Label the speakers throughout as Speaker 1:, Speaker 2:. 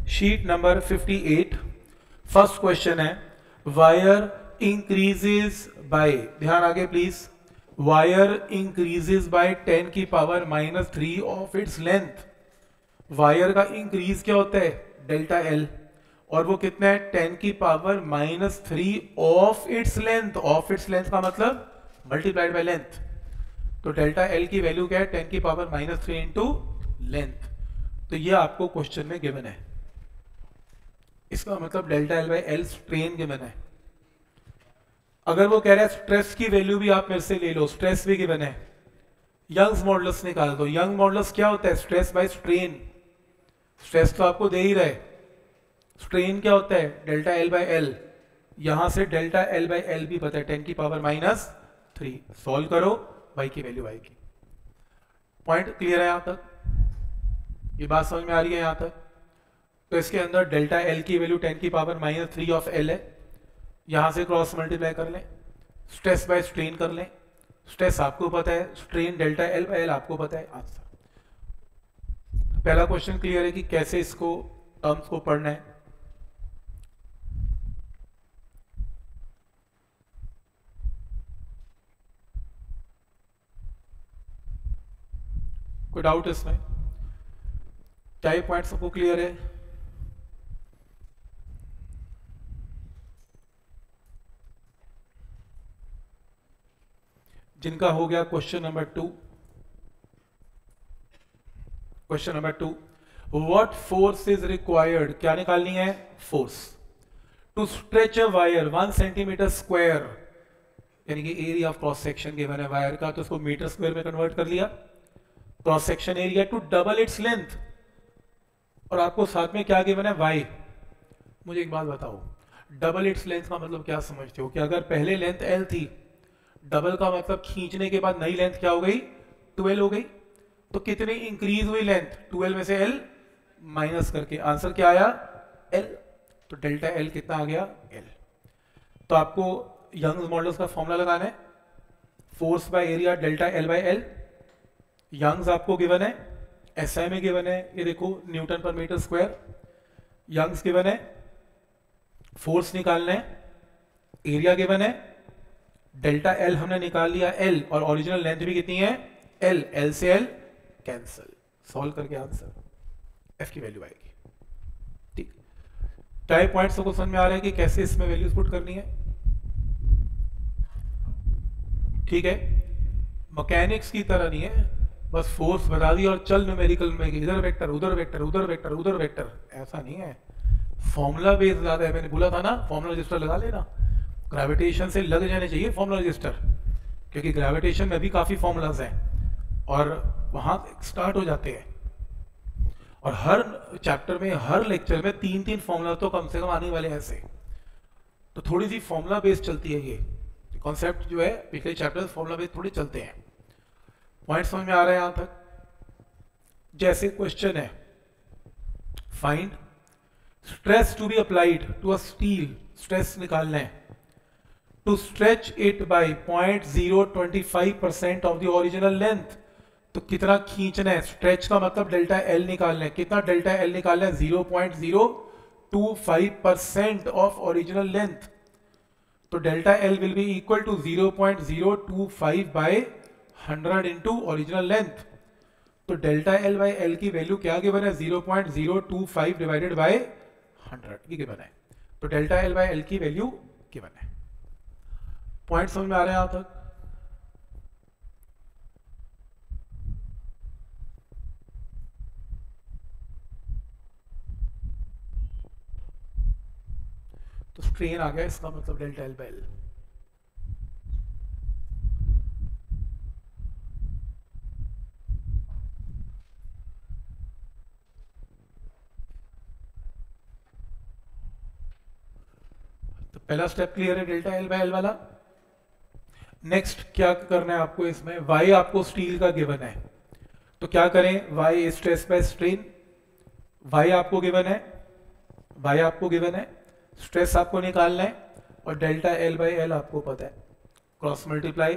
Speaker 1: Sheet number 58 first question है wire increases by, ध्यान आगे प्लीज, वायर इंक्रीजेस बाय 10 की power -3 of its length. Wire का increase क्या होता है? डेल्टा एल, और वो कितना है? 10 की power -3 of its length. Of its length का मतलब मल्टीप्लाइड बाय लेंथ। तो डेल्टा एल की वैल्यू क्या है? 10 की पावर -3 इंटू लेंथ। तो ये आपको क्वेश्चन में गिवन है। इसका मतलब delta L by L strain given है। अगर वो कह रहा है स्ट्रेस की वैल्यू भी आप मेरे से ले लो, स्ट्रेस भी गिवन है, यंग्स मॉडुलस निकाल दो। यंग मॉडुलस क्या होता है? Stress by strain. स्ट्रेस तो आपको दे ही रहे, स्ट्रेन क्या होता है? Delta L by L. यहां से डेल्टा एल बाय एल भी पता है, 10 की पावर -3। सॉल्व करो, y की वैल्यू आएगी। पॉइंट क्लियर है यहां तक? ये बात समझ में आ रही है यहां तक? तो इसके अंदर डेल्टा एल की वैल्यू 10 की पावर -3 ऑफ एल है। यहां से क्रॉस मल्टीप्लाई कर लें, स्ट्रेस बाय स्ट्रेन कर लें। स्ट्रेस आपको पता है, strain delta L by L आपको पता है। आंसर। पहला क्वेश्चन क्लियर है कि कैसे इसको टर्म्स को पढ़ना है। कोई डाउट इसमें? क्या ये पॉइंट सबको क्लियर है? जिनका हो गया question number 2, question number 2, what force is required, क्या निकालनी है? Force to stretch a wire 1 centimetre square, यानी कि area of cross section given है वायर का, तो उसको मीटर स्क्वायर में कन्वर्ट कर लिया। Cross section area to double its length, और आपको साथ में क्या गिवन है? वाई। मुझे एक बात बताओ, डबल इट्स लेंथ का मतलब क्या समझते हो? कि अगर पहले लेंथ एल थी, डबल का मतलब खींचने के बाद नई लेंथ क्या हो गई? 12 हो गई। तो कितनी इंक्रीज हुई लेंथ? 12 में से एल माइनस करके आंसर क्या आया? एल। तो डेल्टा एल कितना आ गया? एल। तो आपको यंग्स मॉडल्स का फॉर्मूला लगाना है, force by area delta L by L. Young's आपको गिवन है, एसआई में गिवन है, ये देखो newton per metre square. Young's given है, फोर्स निकालना है, एरिया गिवन है, डेल्टा एल हमने निकाल लिया एल, और ओरिजिनल लेंथ भी कितनी है? एल। एल से एल कैंसिल, सॉल्व करके आंसर एफ की वैल्यू आएगी। ठीक, टाइप पॉइंट सबको समझ में आ रहा है कि कैसे इसमें वैल्यूज पुट करनी है? ठीक है, मैकेनिक्स की तरह नहीं है, बस फोर्स बता दी और चल न्यूमेरिकल में इधर वेक्टर उधर वेक्टर उधर वेक्टर उधर वेक्टर, ऐसा नहीं है। फॉर्मूला बेस्ड ज्यादा है, मैंने बोला था ना फॉर्मूला रजिस्टर लगा लेना। ग्रेविटेशन से लग जाने चाहिए फॉर्मूला रजिस्टर, क्योंकि ग्रेविटेशन में भी काफी फॉर्मूलाज हैं और वहां स्टार्ट हो जाते हैं। और हर चैप्टर में, हर लेक्चर में 3-3 फॉर्मूला तो कम से कम आने वाले हैं ऐसे। तो थोड़ी सी फॉर्मूला बेस्ड चलती है, ये कॉन्सेप्ट जो है पिछले चैप्टर फॉर्मूला बेस्ड थोड़े चलते हैं। पॉइंट समझ में आ रहा है यहां तक? जैसे क्वेश्चन है, find stress to be applied to a steel, stress निकालना है, to stretch it by 0.025% of the original length. तो कितना खींचना है? स्ट्रेच का मतलब डेल्टा एल निकालना है। कितना डेल्टा एल निकालना है? 0.025% ऑफ ओरिजिनल लेंथ। तो delta L will be equal to 0.025 by 100 into original length. तो डेल्टा एल बाय एल की वैल्यू क्या गिवन है? 0.025 डिवाइडेड बाय 100 ये गिवन है। तो डेल्टा एल बाय एल की वैल्यू गिवन है। पॉइंट समझ में आ रहे हैं यहां तक? तो स्ट्रेन आ गया, इसका मतलब डेल्टा एल बाय एल। तो पहला स्टेप क्लियर है डेल्टा एल बाय एल वाला। नेक्स्ट क्या करना है आपको? इसमें y आपको स्टील का गिवन है, तो क्या करें? y is stress by strain, y आपको गिवन है, y आपको गिवन है, स्ट्रेस आपको निकालना है, और डेल्टा एल बाय एल आपको पता है, क्रॉस मल्टीप्लाई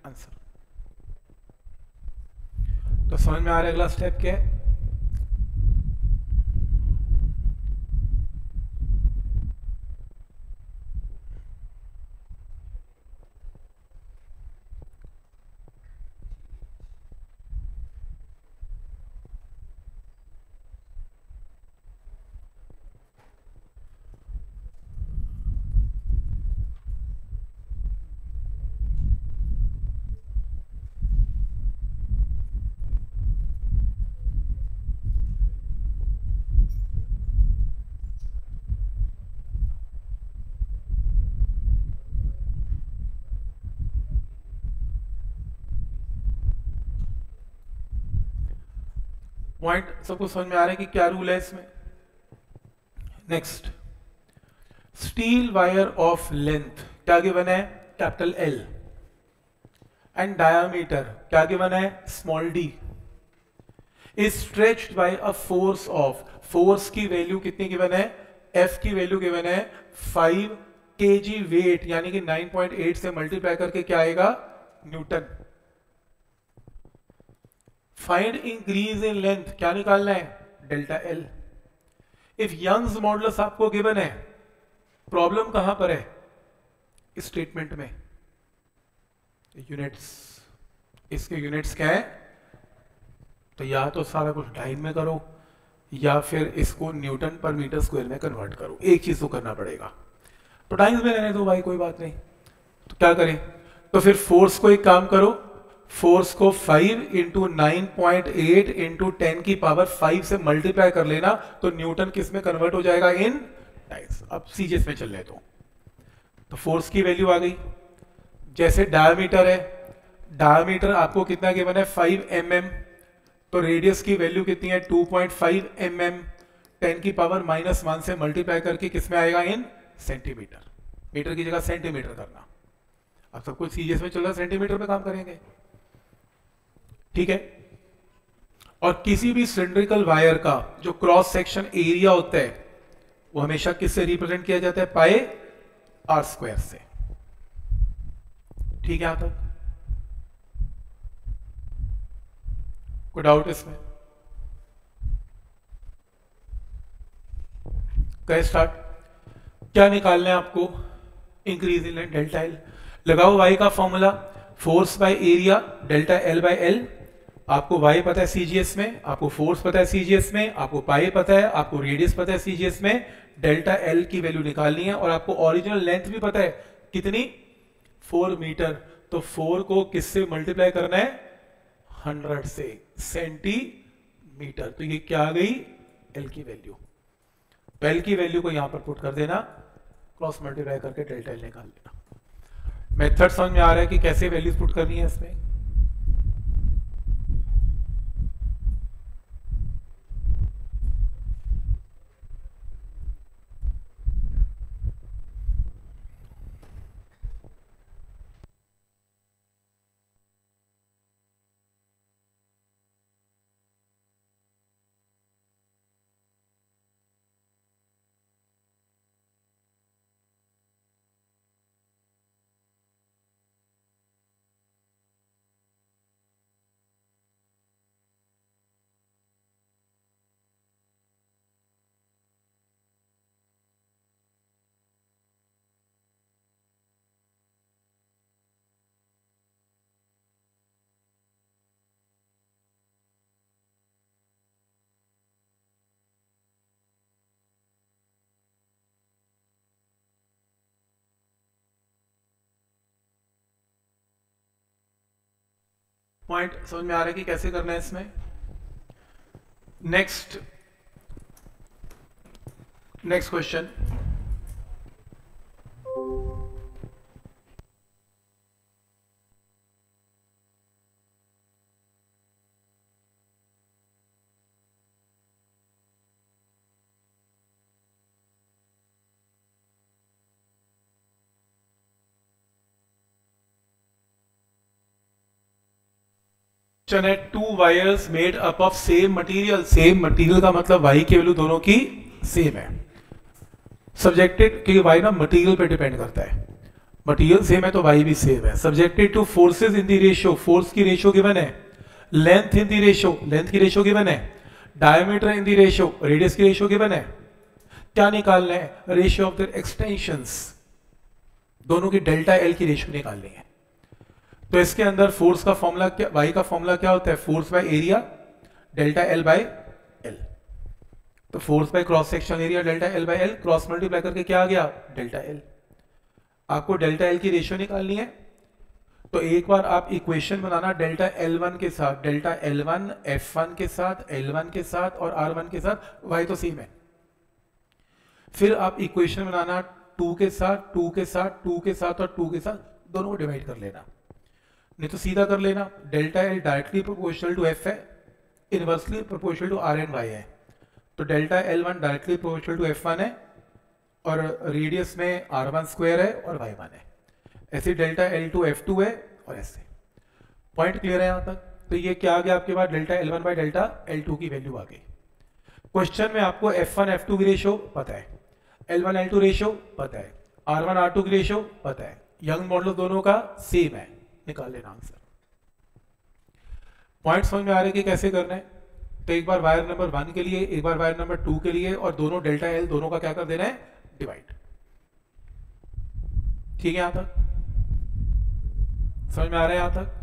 Speaker 1: आंसर। तो समझ में आ रहा है अगला स्टेप क्या है? पॉइंट सबको समझ में आ रहा है कि क्या रूल है इसमें? Next, steel wire of length क्या गिवन है? कैपिटल एल, एंड डायामीटर क्या गिवन है? Small d, is stretched by a force of, force की वैल्यू कितनी गिवन है? एफ की वैल्यू गिवन है 5 kg वेट, यानी कि 9.8 से मल्टीप्लाई करके क्या आएगा? Newton. Find increase in length क्या निकालना है? Delta L. If Young's modulus आपको गिवन है, प्रॉब्लम कहां पर है? इस स्टेटमेंट में यूनिट्स, इसके यूनिट्स क्या है? तो या तो सारा कुछ टाइम में करो या फिर इसको न्यूटन पर मीटर स्क्वायर में कन्वर्ट करो, एक चीज तो करना पड़ेगा। तो टाइम्स में रहने दो भाई, कोई बात नहीं। तो क्या करें? तो फिर फोर्स को एक काम करो, फोर्स को 5 इंटू 9.8 इंटू 10 की पावर 5 से मल्टीप्लाई कर लेना, तो न्यूटन किस में कन्वर्ट हो जाएगा? इन टाइम्स। अब सीजीएस में चल रहे तो फोर्स की वैल्यू आ गई। जैसे डायमीटर है, डायमीटर आपको कितना गिवन है? 5 mm, तो रेडियस की वैल्यू कितनी है? 2.5 mm, 10 की पावर -1 से मल्टीप्लाई करके किस में आएगा? इन सेंटीमीटर। मीटर की जगह सेंटीमीटर करना। अब सब कुछ सीजीएस में चल रहा है, सेंटीमीटर में काम करेंगे, ठीक है। और किसी भी सिलिंड्रिकल वायर का जो क्रॉस सेक्शन एरिया होता है वो हमेशा किससे रिप्रेजेंट किया जाता है? पाई आर स्क्वायर से, ठीक है। यहां तक कोई डाउट इसमें? कहे स्टार्ट। क्या निकालना है आपको? Increase in delta L. लगाओ वाई का formula, force by area delta L by L. आपको वाई पता है सीजीएस में, आपको फोर्स पता है सीजीएस में, आपको पाई पता है, आपको रेडियस पता है सीजीएस में। डेल्टा एल की वैल्यू निकालनी है और आपको ओरिजिनल लेंथ भी पता है कितनी? 4 मीटर। तो 4 को किससे मल्टीप्लाई करना है? 100 से, सेंटीमीटर। तो ये क्या आ गई? एल की वैल्यू। तो एल की वैल्यू को यहां पर पुट कर देना, क्रॉस मल्टीप्लाई करके डेल्टा एल निकाल लेना। मेथड समझ में आ रहा है कि कैसे वैल्यूज पुट करनी है इसमें? पॉइंट समझ में आ रहा है कि कैसे करना है इसमें? Next question. To wires made up of same material. Same material का मतलब वाई की वैल्यू दोनों की सेम है। सब्जेक्टेड, क्योंकि वाई ना मटेरियल पे डिपेंड करता है, मटेरियल सेम है तो वाई भी सेम है। Subjected two forces in the ratio, force की रेशियो गिवन है। Length in the ratio, length की रेशियो गिवन है। Diameter in the ratio, radius की रेशियो गिवन है। क्या निकालना है? रेशियो ऑफ द एक्सटेंशंस, दोनों की डेल्टा एल की रेशियो निकालनी है। तो इसके अंदर फोर्स का फॉर्मूला क्या, वाई का फॉर्मूला क्या होता है? Force by area delta L by L. तो force by cross section area delta L by L, cross multiply करके क्या आ गया? Delta L. आपको डेल्टा एल की रेशियो निकालनी है, तो एक बार आप इक्वेशन बनाना डेल्टा L1 के साथ, डेल्टा L1 F1 के साथ, L1 के साथ और R1 के साथ, वाई तो सेम है। फिर आप इक्वेशन बनाना 2 के साथ, 2 के साथ, 2 के साथ और 2 के साथ, दोनों को डिवाइड कर लेना। नहीं तो सीधा कर लेना, delta L directly proportional to F है, inversely proportional to R and Y है, तो delta L1 directly proportional to F1 है और रेडियस में R1 स्क्वायर है और Y1 है। ऐसे डेल्टा L2 F2 है और ऐसे। पॉइंट क्लियर है यहाँ तक? तो ये क्या आ गया आपके पास, delta L1 by delta L2 की वैल्यू आ गई। क्वेश्चन में आपको F1 F2 की रेशियो पता है, L1 L2 रेशियो पता है, R1 R2 की रेशियो पता है, यंग मॉडल दोनों का सेम है, निकाल लेना आंसर। पॉइंट समझ में आ रहे कि कैसे करना है? तो एक बार वायर नंबर 1 के लिए, एक बार वायर नंबर 2 के लिए, और दोनों डेल्टा L दोनों का क्या कर देना है, डिवाइड। ठीक है, यहां तक समझ में आ रहा है? यहां तक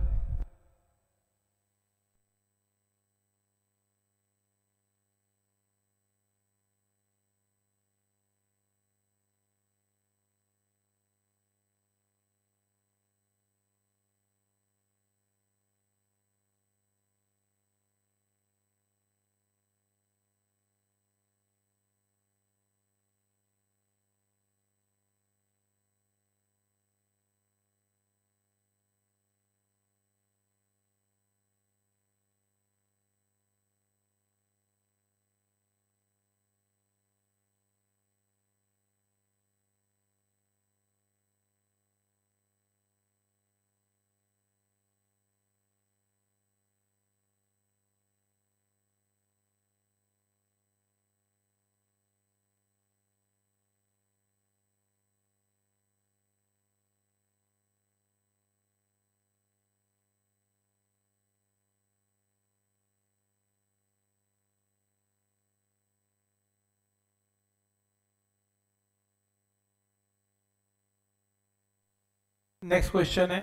Speaker 1: नेक्स्ट क्वेश्चन है,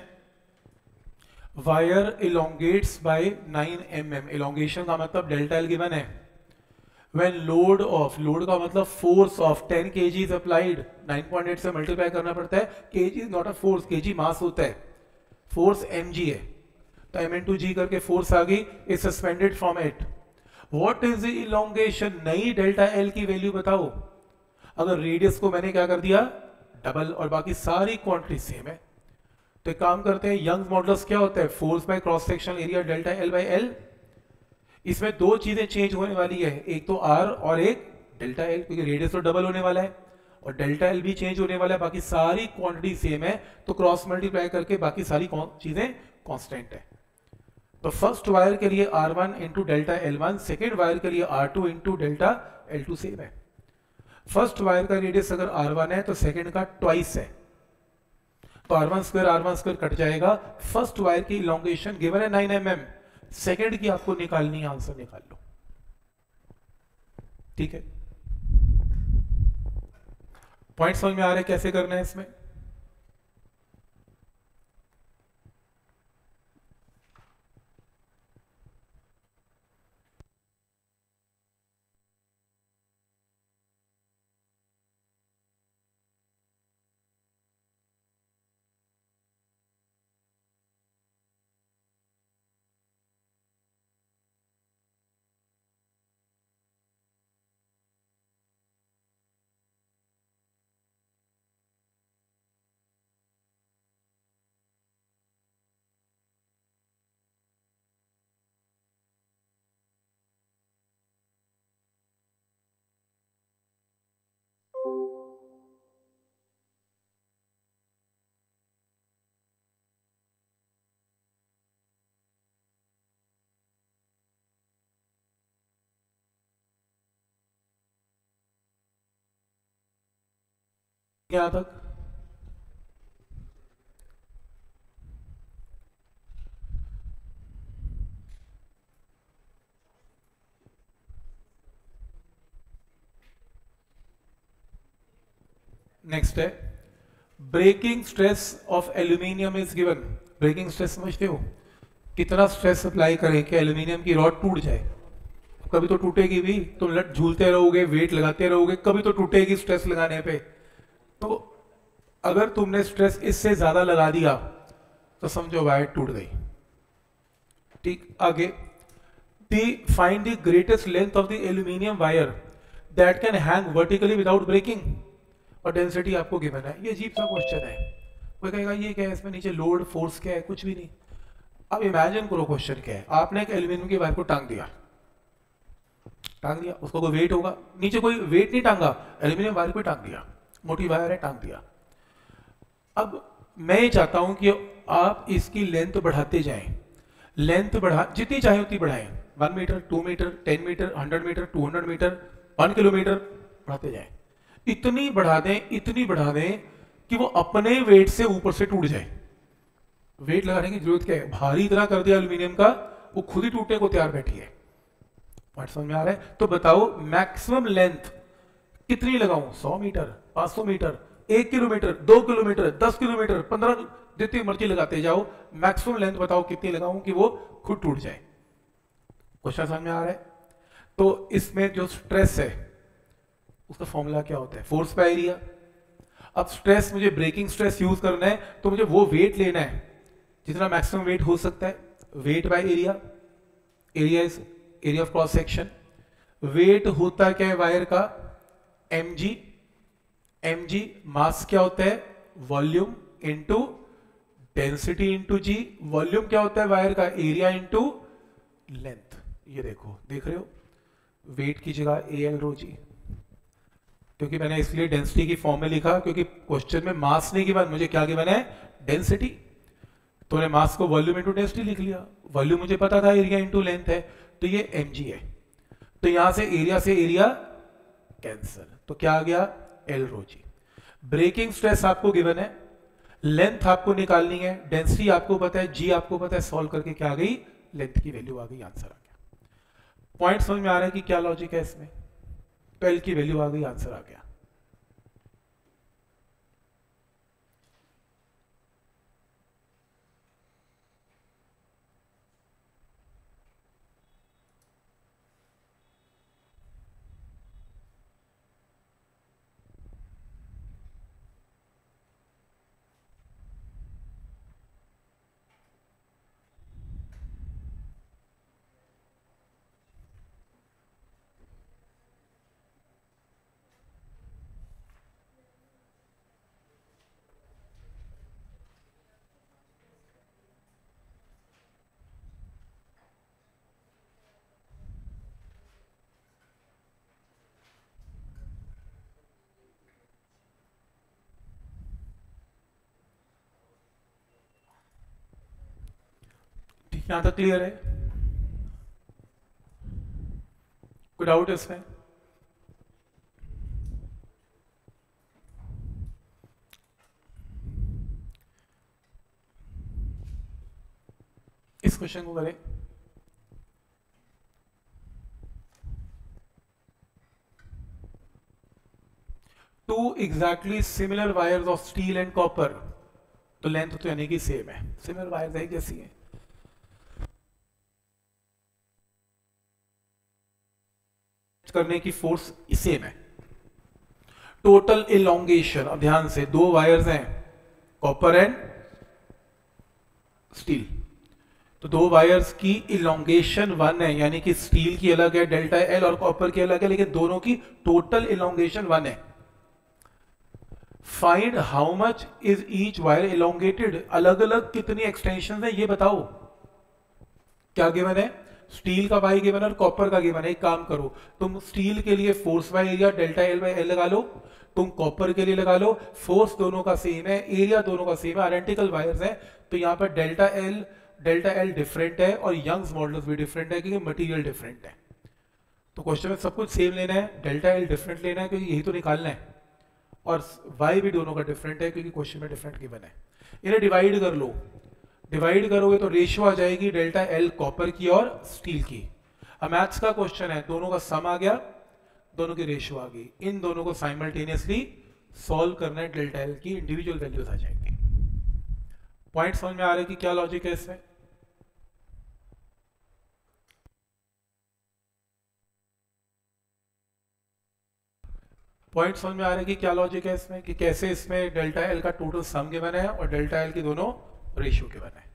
Speaker 1: वायर इलोंगेट्स बाय 9 mm। इलोंगेशन का मतलब डेल्टा एल गिवन है। व्हेन लोड ऑफ, लोड का मतलब force of 10 kg is applied, 9.8 से मल्टीप्लाई करना पड़ता है। kg is not a force, kg मास होता है, फोर्स mg है, तो m into g करके फोर्स आ गई, is suspended from it. What is the elongation? नई डेल्टा एल की वैल्यू बताओ। अगर रेडियस को मैंने क्या कर दिया, डबल, और बाकी सारी क्वांटिटी सेम है, तो एक काम करते हैं, यंग्स मॉडुलस क्या होता है, force by cross sectional area delta L by L. इसमें दो चीजें चेंज होने वाली है, एक तो आर और एक डेल्टा एल, क्योंकि रेडियस तो डबल होने वाला है और डेल्टा एल भी चेंज होने वाला है, बाकी सारी क्वांटिटी सेम है, तो क्रॉस मल्टीप्लाई करके बाकी सारी चीजें कांस्टेंट है। तो फर्स्ट वायर के लिए R1 into delta L1, second wire के लिए R2 into delta L2 same है। फर्स्ट वायर का रेडियस अगर R1 है तो सेकेंड का ट्वाइस है, तो R1 स्क्वायर कट जाएगा। फर्स्ट वायर की इलोंगेशन गिवन है 9 mm, सेकेंड की आपको निकालनी है, आंसर निकाल लो। ठीक है, पॉइंट समझ में आ रहा है कैसे करना है इसमें? यहां तक नेक्स्ट है, breaking stress of aluminium is given. Breaking stress समझते हो, कितना स्ट्रेस अप्लाई करें कि एल्यूमिनियम की रॉड टूट जाए? कभी तो टूटेगी भी, तुम लट झूलते रहोगे, वेट लगाते रहोगे, कभी तो टूटेगी स्ट्रेस लगाने पे। तो अगर तुमने स्ट्रेस इससे ज्यादा लगा दिया तो समझो वायर टूट गई। ठीक, आगे, find the greatest length of the aluminium wire that can hang vertically without breaking, और डेंसिटी आपको गिवन है। ये अजीब सा क्वेश्चन है, कोई कहेगा ये क्या है, इसमें नीचे लोड फोर्स क्या है, कुछ भी नहीं। अब इमेजिन करो क्वेश्चन क्या है, आपने एक एल्यूमिनियम की वायर को टांग दिया, टांग दिया, उसको कोई वेट होगा, नीचे कोई वेट नहीं टांगा, एल्यूमिनियम वायर को टांग दिया, मोटी वायर है टांग दिया। अब मैं ये चाहता हूं कि आप इसकी लेंथ बढ़ाते जाएं, लेंथ बढ़ा जितनी चाहे उतनी बढ़ाएं, 1 metre, 2 metre, 10 metre, 100 metre, 200 metre, 1 kilometre बढ़ाते जाएं। इतनी बढ़ा दें, इतनी बढ़ा दें कि वो अपने वेट से ऊपर से टूट जाए। वेट लगाने की जरूरत क्या है, भारी इतना कर दिया एल्यूमिनियम का, वो खुद ही टूटने को तैयार बैठी है। पॉइंट समझ में आ रहा है? तो बताओ मैक्सिमम लेंथ कितनी लगाऊं, 100 metre, 500 metre, 1 kilometre, 2 kilometre, 10 kilometre, 15, जितनी मर्जी लगाते जाओ, मैक्सिमम लेंथ बताओ कितनी लगाऊं कि वो खुद टूट जाए। क्वेश्चन समझ में आ रहा है? तो इसमें जो स्ट्रेस है उसका फॉर्मूला क्या होता है, फोर्स बाय एरिया। अब स्ट्रेस, मुझे ब्रेकिंग स्ट्रेस यूज करना है तो मुझे वो वेट लेना है जितना मैक्सिमम वेट हो सकता है, weight by area. Area is area of cross section. Weight होता क्या है वायर का, mg। mg मास क्या होता है, वॉल्यूम इंटू डेंसिटी इंटू जी। वॉल्यूम क्या होता है वायर का, एरिया इंटू लेंथ। ये देखो, देख रहे हो, वेट की जगह AL रो जी, क्योंकि मैंने इसलिए डेंसिटी की फॉर्म में लिखा क्योंकि क्वेश्चन में मास नहीं गिवन, मुझे क्या गिवन है, डेंसिटी। तो मैंने मास को वॉल्यूम इंटू डेंसिटी लिख लिया, वॉल्यूम मुझे पता था एरिया इंटू लेंथ है, तो ये mg है। तो यहां से एरिया कैंसल, तो क्या आ गया, L रो जी। ब्रेकिंग स्ट्रेस आपको गिवन है, लेंथ आपको निकालनी है, डेंसिटी आपको पता है, जी आपको पता है, सॉल्व करके क्या आ गई, लेंथ की वैल्यू आ गई, आंसर आ गया। पॉइंट समझ में आ रहा है कि क्या लॉजिक है इसमें? तो L की वैल्यू आ गई, आंसर आ गया। ठीक, यहां तक क्लियर है? कोई डाउट है इसमें? इस क्वेश्चन को करें। Two exactly similar wires of steel and copper, तो लेंथ तो यानी कि सेम है, सिमिलर वायर्स है जैसी है। करने की फोर्स सेम है। टोटल इलोंगेशन, अब ध्यान से, दो वायर्स हैं, कॉपर एंड स्टील, तो दो वायर्स की इलोंगेशन 1 है, यानी कि स्टील की अलग है डेल्टा एल और कॉपर की अलग है, लेकिन दोनों की टोटल इलोंगेशन 1 है। Find how much is each wire elongated, अलग अलग कितनी एक्सटेंशन है ये बताओ। क्या गिवन है, स्टील का वाई गिवन है और कॉपर का गिवन है। एक काम करो, तुम स्टील के लिए force by area delta L by L लगा लो, तुम कॉपर के लिए लगा लो, फोर्स दोनों का सेम है, एरिया दोनों का सेम है, आइडेंटिकल वायर्स हैं, तो यहां पर डेल्टा एल डिफरेंट है और यंग्स मॉडल्स भी डिफरेंट है क्योंकि मटेरियल डिफरेंट है। तो क्वेश्चन में सब कुछ सेम लेना है, डेल्टा एल डिफरेंट लेना है क्योंकि यही तो निकालना है, और वाई भी दोनों का डिफरेंट है क्योंकि क्वेश्चन में डिफरेंट गिवन है। इन्हें डिवाइड कर लो, डिवाइड करोगे तो रेशियो आ जाएगी डेल्टा एल कॉपर की और स्टील की। अब मैथ्स का क्वेश्चन है, दोनों का सम आ गया, दोनों की रेशियो आ गई, इन दोनों को साइमल्टेनियसली सॉल्व करना है, डेल्टा एल की इंडिविजुअल वैल्यूज आ जाएंगी। पॉइंट समझ में आ रहा है कि क्या लॉजिक है इसमें? पॉइंट समझ में आ रहा है कि क्या लॉजिक है इसमें, कि कैसे इसमें डेल्टा एल का टोटल सम गिवन है और डेल्टा एल की दोनों रेशियो गिवन है।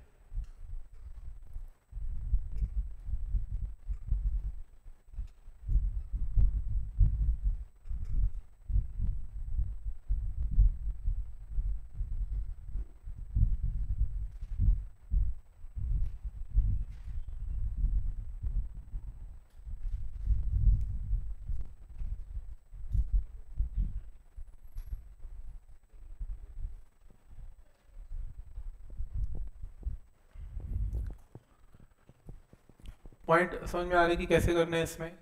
Speaker 1: पॉइंट समझ में आ रहा है कि कैसे करना है इसमें?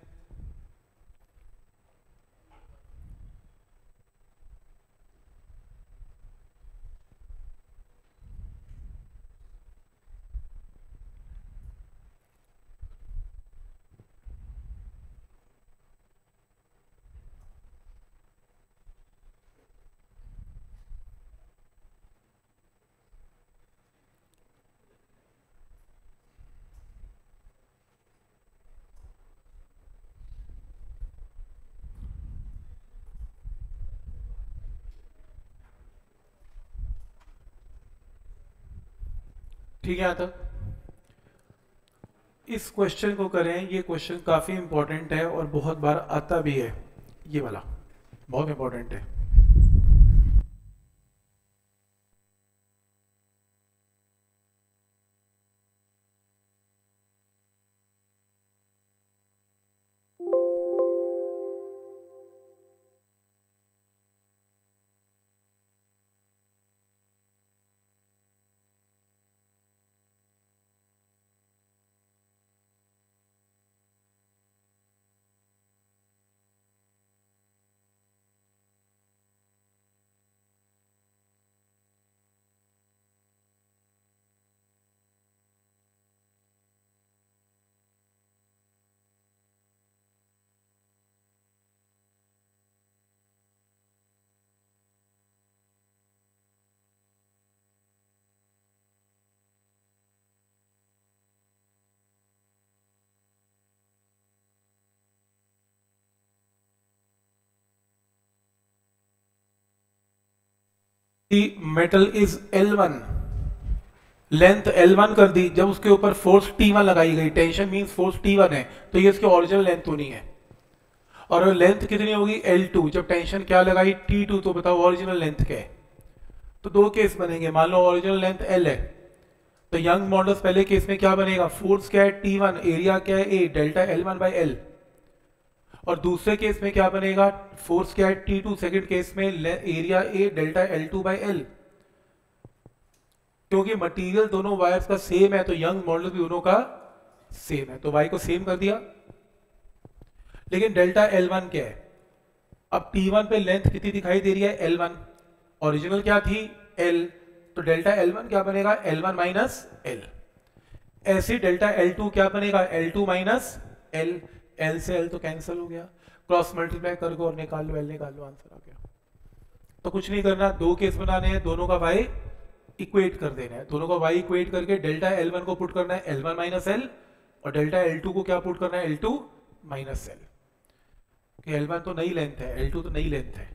Speaker 1: ठीक है, यहां तक इस क्वेश्चन को करें। ये क्वेश्चन काफी इंपॉर्टेंट है और बहुत बार आता भी है, ये वाला बहुत इंपॉर्टेंट है। Metal is L1, length L1 कर दी, जब उसके ऊपर फोर्स T1 लगाई गई, टेंशन मींस फोर्स T1 है, तो ये इसकी ओरिजिनल लेंथ तो नहीं है। और लेंथ कितनी होगी? L2, जब टेंशन क्या लगाई? T2, तो बताओ ओरिजिनल लेंथ क्या है? तो दो केस बनेंगे। मान लो ओरिजिनल लेंथ L है, तो यंग मॉडल्स पहले केस में क्या बनेगा? फोर्स क्या है? T1, एरिया क्या है? A, delta L1 by L। और दूसरे केस में क्या बनेगा? फोर्स क्या है? T2, सेकंड केस में area A, delta L2 by L। क्योंकि मटेरियल दोनों वायर्स का सेम है, तो यंग मॉडल भी दोनों का सेम है, तो वाई को सेम कर दिया। लेकिन डेल्टा L1 क्या है? अब T1 पे लेंथ कितनी दिखाई दे रही है? L1, ओरिजिनल क्या थी? L, तो डेल्टा L1 क्या बनेगा? L1 minus L। ऐसे डेल्टा L2 क्या बनेगा? L2 minus L। L से L तो कैंसिल हो गया, क्रॉस मल्टीप्लाई कर और निकाल लो, L निकाल लो, आंसर आ गया। तो कुछ नहीं करना, दो केस बनाने हैं, दोनों का y इक्वेट कर देना है। दोनों का y इक्वेट करके डेल्टा L1 को पुट करना है L1 माइनस L, और डेल्टा L2 को क्या पुट करना है? L2 minus L। L1 तो नई लेंथ है, L2 तो नई लेंथ है,